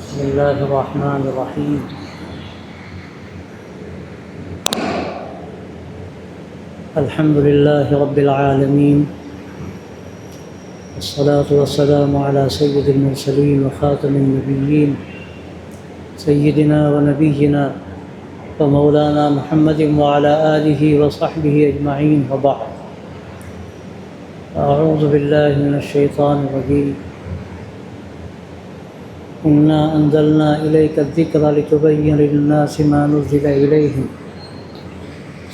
بسم الله الرحمن الرحيم. الحمد لله رب العالمين، والصلاة والسلام على سيد المرسلين وخاتم النبيين سيدنا ونبينا ومولانا محمد وعلى آله وصحبه أجمعين، وبعد. أعوذ بالله من الشيطان الرجيم. إنا أنزلنا إليك الذكر لتبين للناس ما نزل إليهم.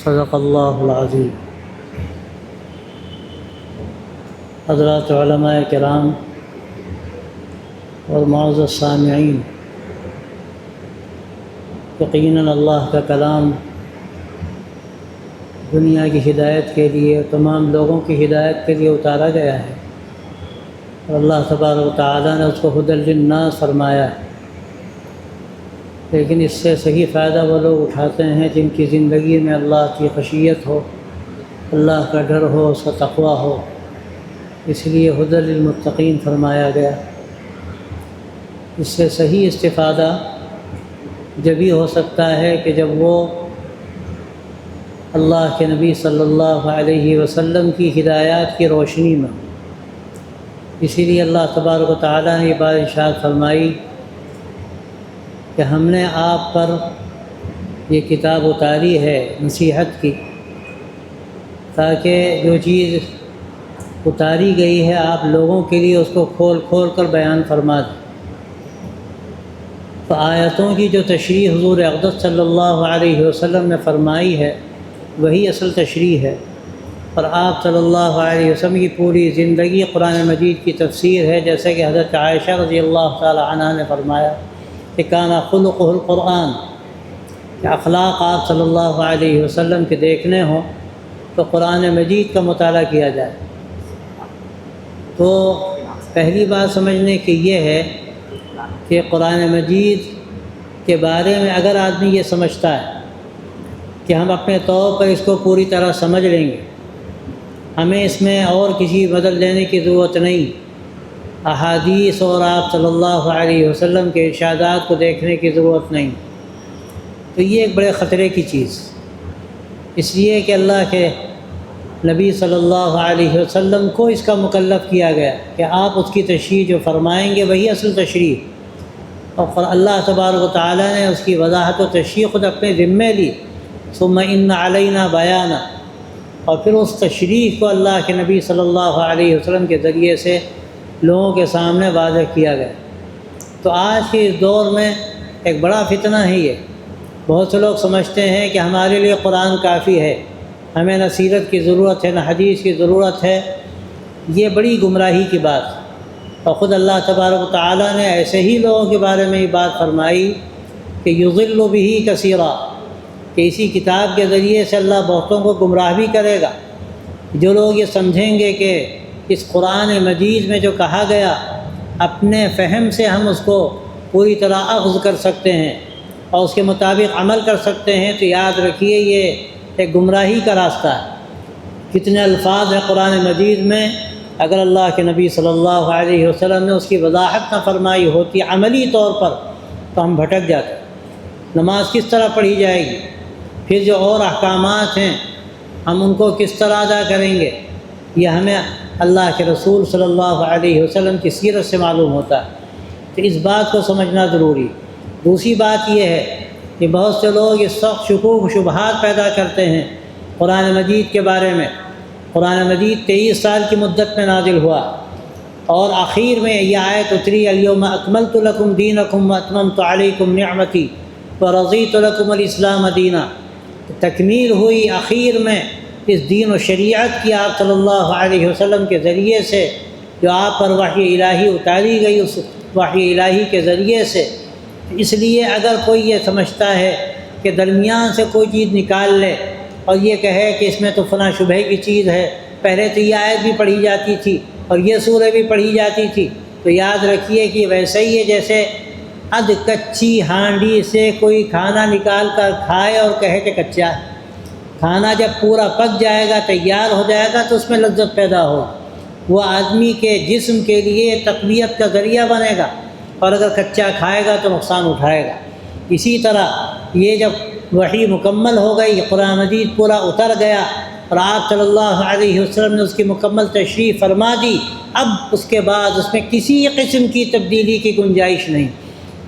صدق اللہ العظیم. حضرات علماء کرام اور معزز سامعین، یقیناً اللہ کا کلام دنیا کی ہدایت کے لیے، تمام لوگوں کی ہدایت کے لیے اتارا گیا ہے، اور اللہ تبارک و تعالیٰ نے اس کو ھدی للناس فرمایا ہے. لیکن اس سے صحیح فائدہ وہ لوگ اٹھاتے ہیں جن کی زندگی میں اللہ کی خشیت ہو، اللہ کا ڈر ہو، اس کا تقویٰ ہو. اس لیے ھدی للمتقین فرمایا گیا. اس سے صحیح استفادہ جبھی ہو سکتا ہے کہ جب وہ اللہ کے نبی صلی اللہ علیہ وسلم کی ہدایات کی روشنی میں. اسی لیے اللہ تبارک و تعالیٰ نے یہ بات ارشاد فرمائی کہ ہم نے آپ پر یہ کتاب اتاری ہے نصیحت کی، تاکہ جو چیز اتاری گئی ہے آپ لوگوں کے لیے اس کو کھول کھول کر بیان فرما دیں. تو آیتوں کی جو تشریح حضور اقدس صلی اللہ علیہ وسلم نے فرمائی ہے وہی اصل تشریح ہے، اور آپ صلی اللہ علیہ وسلم کی پوری زندگی قرآن مجید کی تفسیر ہے. جیسے کہ حضرت عائشہ رضی اللہ تعالی عنہا نے فرمایا کہ کان خلقہ القرآن، کہ اخلاق آپ صلی اللہ علیہ وسلم کے دیکھنے ہوں تو قرآن مجید کا مطالعہ کیا جائے. تو پہلی بات سمجھنے کی یہ ہے کہ قرآن مجید کے بارے میں اگر آدمی یہ سمجھتا ہے کہ ہم اپنے طور پر اس کو پوری طرح سمجھ لیں گے، ہمیں اس میں اور کسی مدد لینے کی ضرورت نہیں، احادیث اور آپ صلی اللہ علیہ وسلم کے ارشادات کو دیکھنے کی ضرورت نہیں، تو یہ ایک بڑے خطرے کی چیز. اس لیے کہ اللہ کے نبی صلی اللہ علیہ وسلم کو اس کا مکلف کیا گیا کہ آپ اس کی تشریح جو فرمائیں گے وہی اصل تشریح. اور اللہ تبارک و تعالیٰ نے اس کی وضاحت و تشریح خود اپنے ذمے لی. ثم ان علینا بیانا، اور پھر اس تشریح کو اللہ کے نبی صلی اللہ علیہ وسلم کے ذریعے سے لوگوں کے سامنے واضح کیا گیا. تو آج کے اس دور میں ایک بڑا فتنہ ہے یہ. بہت سے لوگ سمجھتے ہیں کہ ہمارے لیے قرآن کافی ہے، ہمیں نہ سیرت کی ضرورت ہے نہ حدیث کی ضرورت ہے. یہ بڑی گمراہی کی بات. اور خود اللہ تبارک و تعالیٰ نے ایسے ہی لوگوں کے بارے میں یہ بات فرمائی کہ یضل بہ کثیرا، کہ اسی کتاب کے ذریعے سے اللہ بہتوں کو گمراہ بھی کرے گا. جو لوگ یہ سمجھیں گے کہ اس قرآن مجید میں جو کہا گیا اپنے فہم سے ہم اس کو پوری طرح اخذ کر سکتے ہیں اور اس کے مطابق عمل کر سکتے ہیں، تو یاد رکھیے یہ ایک گمراہی کا راستہ ہے. کتنے الفاظ ہیں قرآن مجید میں، اگر اللہ کے نبی صلی اللہ علیہ وسلم نے اس کی وضاحت نہ فرمائی ہوتی عملی طور پر تو ہم بھٹک جاتے. نماز کس طرح پڑھی جائے گی، پھر جو اور احکامات ہیں ہم ان کو کس طرح ادا کریں گے، یہ ہمیں اللہ کے رسول صلی اللہ علیہ وسلم کی سیرت سے معلوم ہوتا ہے. تو اس بات کو سمجھنا ضروری. دوسری بات یہ ہے کہ بہت سے لوگ اس سخت شکوک و شبہات پیدا کرتے ہیں قرآن مجید کے بارے میں. قرآن مجید 23 سال کی مدت میں نازل ہوا، اور آخر میں یہ آیت اتری الیوم اکملت لکم دینکم واتممت علیکم نعمتی ورضیت لکم الاسلام دینا. تکمیل ہوئی آخر میں اس دین و شریعت کی آپ صلی اللہ علیہ وسلم کے ذریعے سے، جو آپ پر وحی الہی اتاری گئی اس وحی الہی کے ذریعے سے. اس لیے اگر کوئی یہ سمجھتا ہے کہ درمیان سے کوئی چیز نکال لے اور یہ کہے کہ اس میں تو فلاں شبہ کی چیز ہے، پہلے تو یہ آیت بھی پڑھی جاتی تھی اور یہ سورہ بھی پڑھی جاتی تھی، تو یاد رکھیے کہ ویسے ہی ہے جیسے ادھ کچی ہانڈی سے کوئی کھانا نکال کر کھائے اور کہے کہ کچا ہے. کھانا جب پورا پک جائے گا، تیار ہو جائے گا، تو اس میں لذت پیدا ہو. وہ آدمی کے جسم کے لیے تقویت کا ذریعہ بنے گا اور اگر کچا کھائے گا تو نقصان اٹھائے گا۔ اسی طرح یہ جب وحی مکمل ہو گئی، قرآن مجید پورا اتر گیا اور آپ صلی اللہ علیہ وسلم نے اس کی مکمل تشریح فرما دی، اب اس کے بعد اس میں کسی قسم کی تبدیلی کی گنجائش نہیں،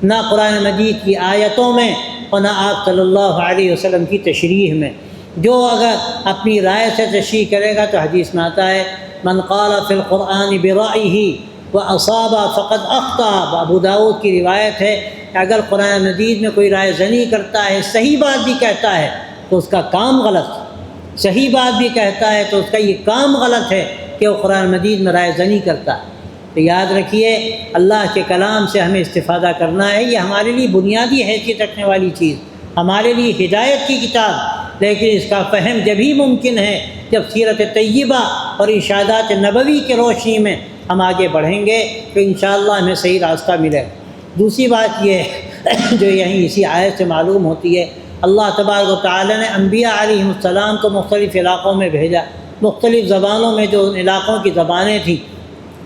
نہ قرآن مجید کی آیتوں میں اور نہ آپ صلی اللہ علیہ وسلم کی تشریح میں۔ جو اگر اپنی رائے سے تشریح کرے گا تو حدیث میں آتا ہے من قال فی القرآن برائیہ واصاب فقد اخطا۔ ابو داؤد کی روایت ہے کہ اگر قرآن مجید میں کوئی رائے زنی کرتا ہے، صحیح بات بھی کہتا ہے تو اس کا کام غلط، صحیح بات بھی کہتا ہے تو اس کا یہ کام غلط ہے کہ وہ قرآن مجید میں رائے زنی کرتا ہے۔ تو یاد رکھیے اللہ کے کلام سے ہمیں استفادہ کرنا ہے، یہ ہمارے لیے بنیادی حیثیت رکھنے والی چیز، ہمارے لیے ہدایت کی کتاب، لیکن اس کا فہم جبھی ممکن ہے جب سیرت طیبہ اور ارشادات نبوی کے روشنی میں ہم آگے بڑھیں گے تو انشاءاللہ ہمیں صحیح راستہ ملے گا۔ دوسری بات یہ ہے جو یہیں اسی آیت سے معلوم ہوتی ہے، اللہ تبارک و تعالی نے انبیاء علیہ السلام کو مختلف علاقوں میں بھیجا، مختلف زبانوں میں جو ان علاقوں کی زبانیں تھیں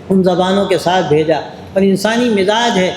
ان زبانوں کے ساتھ بھیجا، اور انسانی مزاج ہے،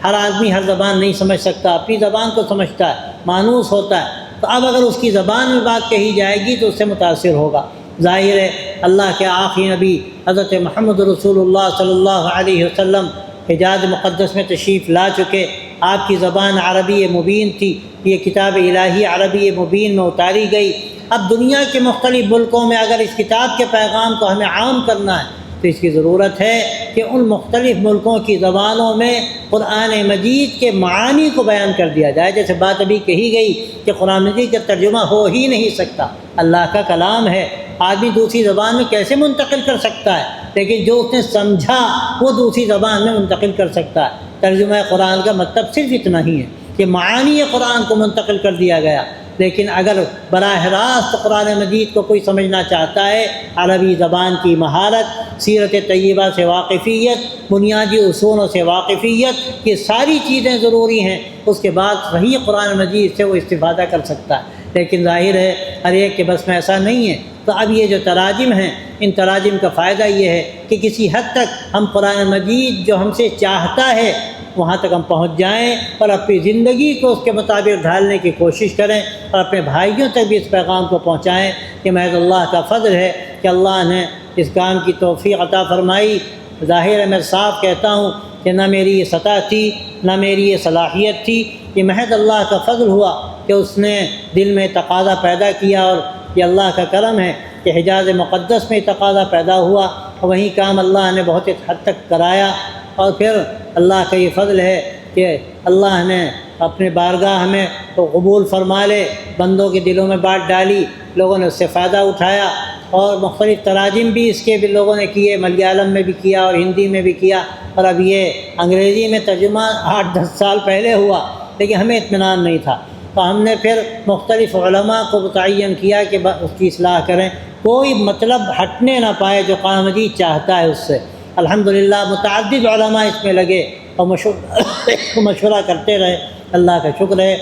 ہر آدمی ہر زبان نہیں سمجھ سکتا، اپنی زبان کو سمجھتا ہے، مانوس ہوتا ہے، تو اب اگر اس کی زبان میں بات کہی جائے گی تو اس سے متاثر ہوگا۔ ظاہر ہے اللہ کے آخری نبی حضرت محمد رسول اللہ صلی اللہ علیہ وسلم حجاز مقدس میں تشریف لا چکے، آپ کی زبان عربی مبین تھی، یہ کتاب الہی عربی مبین میں اتاری گئی۔ اب دنیا کے مختلف ملکوں میں اگر اس کتاب کے پیغام کو ہمیں عام کرنا ہے تو اس کی ضرورت ہے کہ ان مختلف ملکوں کی زبانوں میں قرآن مجید کے معانی کو بیان کر دیا جائے۔ جیسے بات ابھی کہی گئی کہ قرآن مجید کا ترجمہ ہو ہی نہیں سکتا، اللہ کا کلام ہے، آدمی دوسری زبان میں کیسے منتقل کر سکتا ہے، لیکن جو اس نے سمجھا وہ دوسری زبان میں منتقل کر سکتا ہے۔ ترجمہ قرآن کا مطلب صرف اتنا ہی ہے کہ معانی قرآن کو منتقل کر دیا گیا، لیکن اگر براہ راست قرآن مجید کو کوئی سمجھنا چاہتا ہے، عربی زبان کی مہارت، سیرت طیبہ سے واقفیت، بنیادی اصولوں سے واقفیت، یہ ساری چیزیں ضروری ہیں، اس کے بعد صحیح قرآن مجید سے وہ استفادہ کر سکتا ہے۔ لیکن ظاہر ہے ہر ایک کے بس میں ایسا نہیں ہے، تو اب یہ جو تراجم ہیں، ان تراجم کا فائدہ یہ ہے کہ کسی حد تک ہم قرآن مجید جو ہم سے چاہتا ہے وہاں تک ہم پہنچ جائیں اور اپنی زندگی کو اس کے مطابق ڈھالنے کی کوشش کریں اور اپنے بھائیوں تک بھی اس پیغام کو پہنچائیں کہ محض اللہ کا فضل ہے کہ اللہ نے اس کام کی توفیق عطا فرمائی۔ ظاہر ہے میں صاف کہتا ہوں کہ نہ میری یہ سطح تھی، نہ میری یہ صلاحیت تھی، یہ محض اللہ کا فضل ہوا کہ اس نے دل میں تقاضا پیدا کیا، اور یہ اللہ کا کرم ہے کہ حجاز مقدس میں تقاضا پیدا ہوا اور وہیں کام اللہ نے بہت حد تک کرایا۔ اور پھر اللہ کا یہ فضل ہے کہ اللہ نے اپنے بارگاہ میں تو قبول فرما لے، بندوں کے دلوں میں بات ڈالی، لوگوں نے اس سے فائدہ اٹھایا، اور مختلف تراجم بھی اس کے بھی لوگوں نے کیے، ملیالم میں بھی کیا اور ہندی میں بھی کیا، اور اب یہ انگریزی میں ترجمہ 8-10 سال پہلے ہوا، لیکن ہمیں اطمینان نہیں تھا، تو ہم نے پھر مختلف علماء کو متعین کیا کہ اس کی اصلاح کریں، کوئی مطلب ہٹنے نہ پائے جو قرآن مجید چاہتا ہے اس سے۔ الحمدللہ متعدد علماء اس میں لگے اور مشورہ کرتے رہے۔ اللہ کا شکر ہے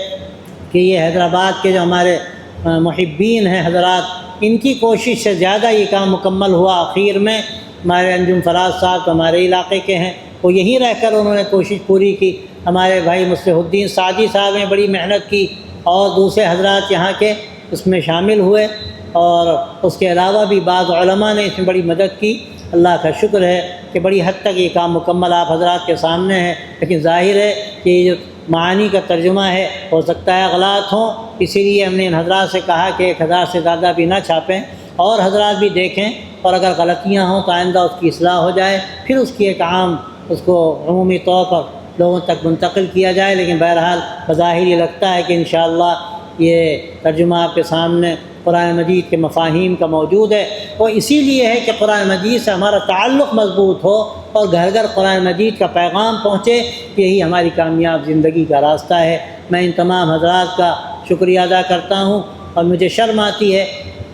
کہ یہ حیدرآباد کے جو ہمارے محبین ہیں حضرات، ان کی کوشش سے زیادہ یہ کام مکمل ہوا۔ آخر میں ہمارے انجم فراز صاحب ہمارے علاقے کے ہیں، وہ یہیں رہ کر انہوں نے کوشش پوری کی۔ ہمارے بھائی مصلح الدین سعدی صاحب نے بڑی محنت کی، اور دوسرے حضرات یہاں کے اس میں شامل ہوئے، اور اس کے علاوہ بھی بعض علماء نے اس میں بڑی مدد کی۔ اللہ کا شکر ہے کہ بڑی حد تک یہ کام مکمل آپ حضرات کے سامنے ہے، لیکن ظاہر ہے کہ یہ جو معانی کا ترجمہ ہے ہو سکتا ہے غلط ہوں، اسی لیے ہم نے ان حضرات سے کہا کہ 1000 سے زیادہ بھی نہ چھاپیں، اور حضرات بھی دیکھیں، اور اگر غلطیاں ہوں تو آئندہ اس کی اصلاح ہو جائے، پھر اس کی ایک عام اس کو عمومی طور پر لوگوں تک منتقل کیا جائے۔ لیکن بہرحال بظاہر یہ لگتا ہے کہ انشاءاللہ یہ ترجمہ آپ کے سامنے قرآن مجید کے مفاہیم کا موجود ہے، وہ اسی لیے ہے کہ قرآن مجید سے ہمارا تعلق مضبوط ہو اور گھر گھر قرآن مجید کا پیغام پہنچے، یہی ہماری کامیاب زندگی کا راستہ ہے۔ میں ان تمام حضرات کا شکریہ ادا کرتا ہوں، اور مجھے شرم آتی ہے،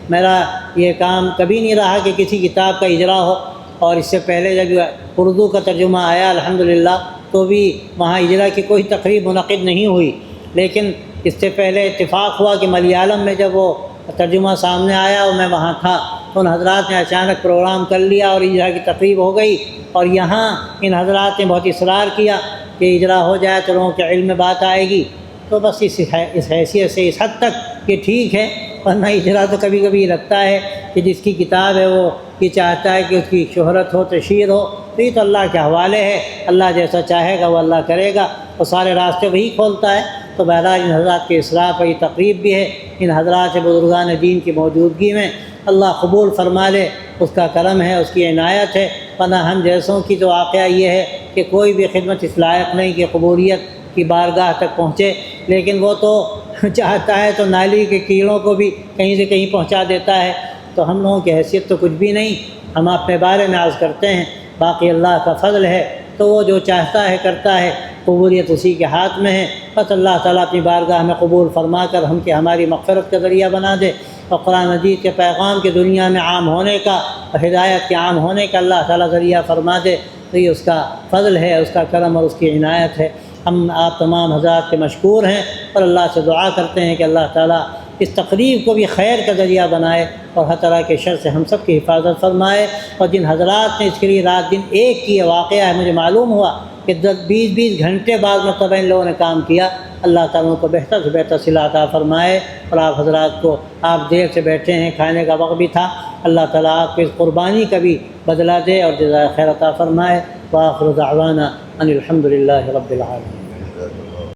میرا یہ کام کبھی نہیں رہا کہ کسی کتاب کا اجرا ہو، اور اس سے پہلے جب اردو کا ترجمہ آیا الحمدللہ تو بھی وہاں اجرا کی کوئی تقریب منعقد نہیں ہوئی، لیکن اس سے پہلے اتفاق ہوا کہ ملیالم میں جب وہ ترجمہ سامنے آیا اور میں وہاں تھا، تو ان حضرات نے اچانک پروگرام کر لیا اور اجرا کی تقریب ہو گئی، اور یہاں ان حضرات نے بہت اصرار کیا کہ اجرا ہو جائے تو لوگوں کے علم میں بات آئے گی، تو بس اس حیثیت سے اس حد تک یہ ٹھیک ہے، ورنہ اجرا تو کبھی کبھی لگتا ہے کہ جس کی کتاب ہے وہ یہ چاہتا ہے کہ اس کی شہرت ہو، تشہیر ہو، تو یہ تو اللہ کے حوالے ہے، اللہ جیسا چاہے گا وہ اللہ کرے گا، اور سارے راستے وہی کھولتا ہے۔ تو بہرحال ان حضرات کے اصلاح پر یہ تقریب بھی ہے، ان حضرات بزرگان دین کی موجودگی میں اللہ قبول فرما لے، اس کا کرم ہے، اس کی عنایت ہے، ورنہ ہم جیسوں کی تو واقعہ یہ ہے کہ کوئی بھی خدمت اس لائق نہیں کہ قبولیت کی بارگاہ تک پہنچے، لیکن وہ تو چاہتا ہے تو نالی کے کیڑوں کو بھی کہیں سے کہیں پہنچا دیتا ہے۔ تو ہم لوگوں کی حیثیت تو کچھ بھی نہیں، ہم اپنے بارے میں عرض کرتے ہیں، باقی اللہ کا فضل ہے، تو وہ جو چاہتا ہے کرتا ہے، قبولیت اسی کے ہاتھ میں ہے۔ بس اللہ تعالیٰ اپنی بارگاہ میں قبول فرما کر ہماری مغفرت کا ذریعہ بنا دے، اور قرآن مجید کے پیغام کے دنیا میں عام ہونے کا اور ہدایت کے عام ہونے کا اللہ تعالیٰ ذریعہ فرما دے، تو یہ اس کا فضل ہے، اس کا کرم اور اس کی عنایت ہے۔ ہم آپ تمام حضرات کے مشکور ہیں، اور اللہ سے دعا کرتے ہیں کہ اللہ تعالیٰ اس تقریب کو بھی خیر کا ذریعہ بنائے، اور ہر طرح کے شر سے ہم سب کی حفاظت فرمائے۔ اور جن حضرات نے اس کے لیے رات دن ایک کی واقعہ ہے، مجھے معلوم ہوا کہ 20 گھنٹے بعد مرتبہ ان لوگوں نے کام کیا، اللہ تعالیٰ کو بہتر سے بہتر صلہ عطا فرمائے۔ اور آپ حضرات کو، آپ دیر سے بیٹھے ہیں، کھانے کا وقت بھی تھا، اللہ تعالیٰ آپ کی اس قربانی کا بھی بدلہ دے اور جزائے خیر عطا فرمائے۔ وآخر دعوانا ان الحمد للہ رب العالمین۔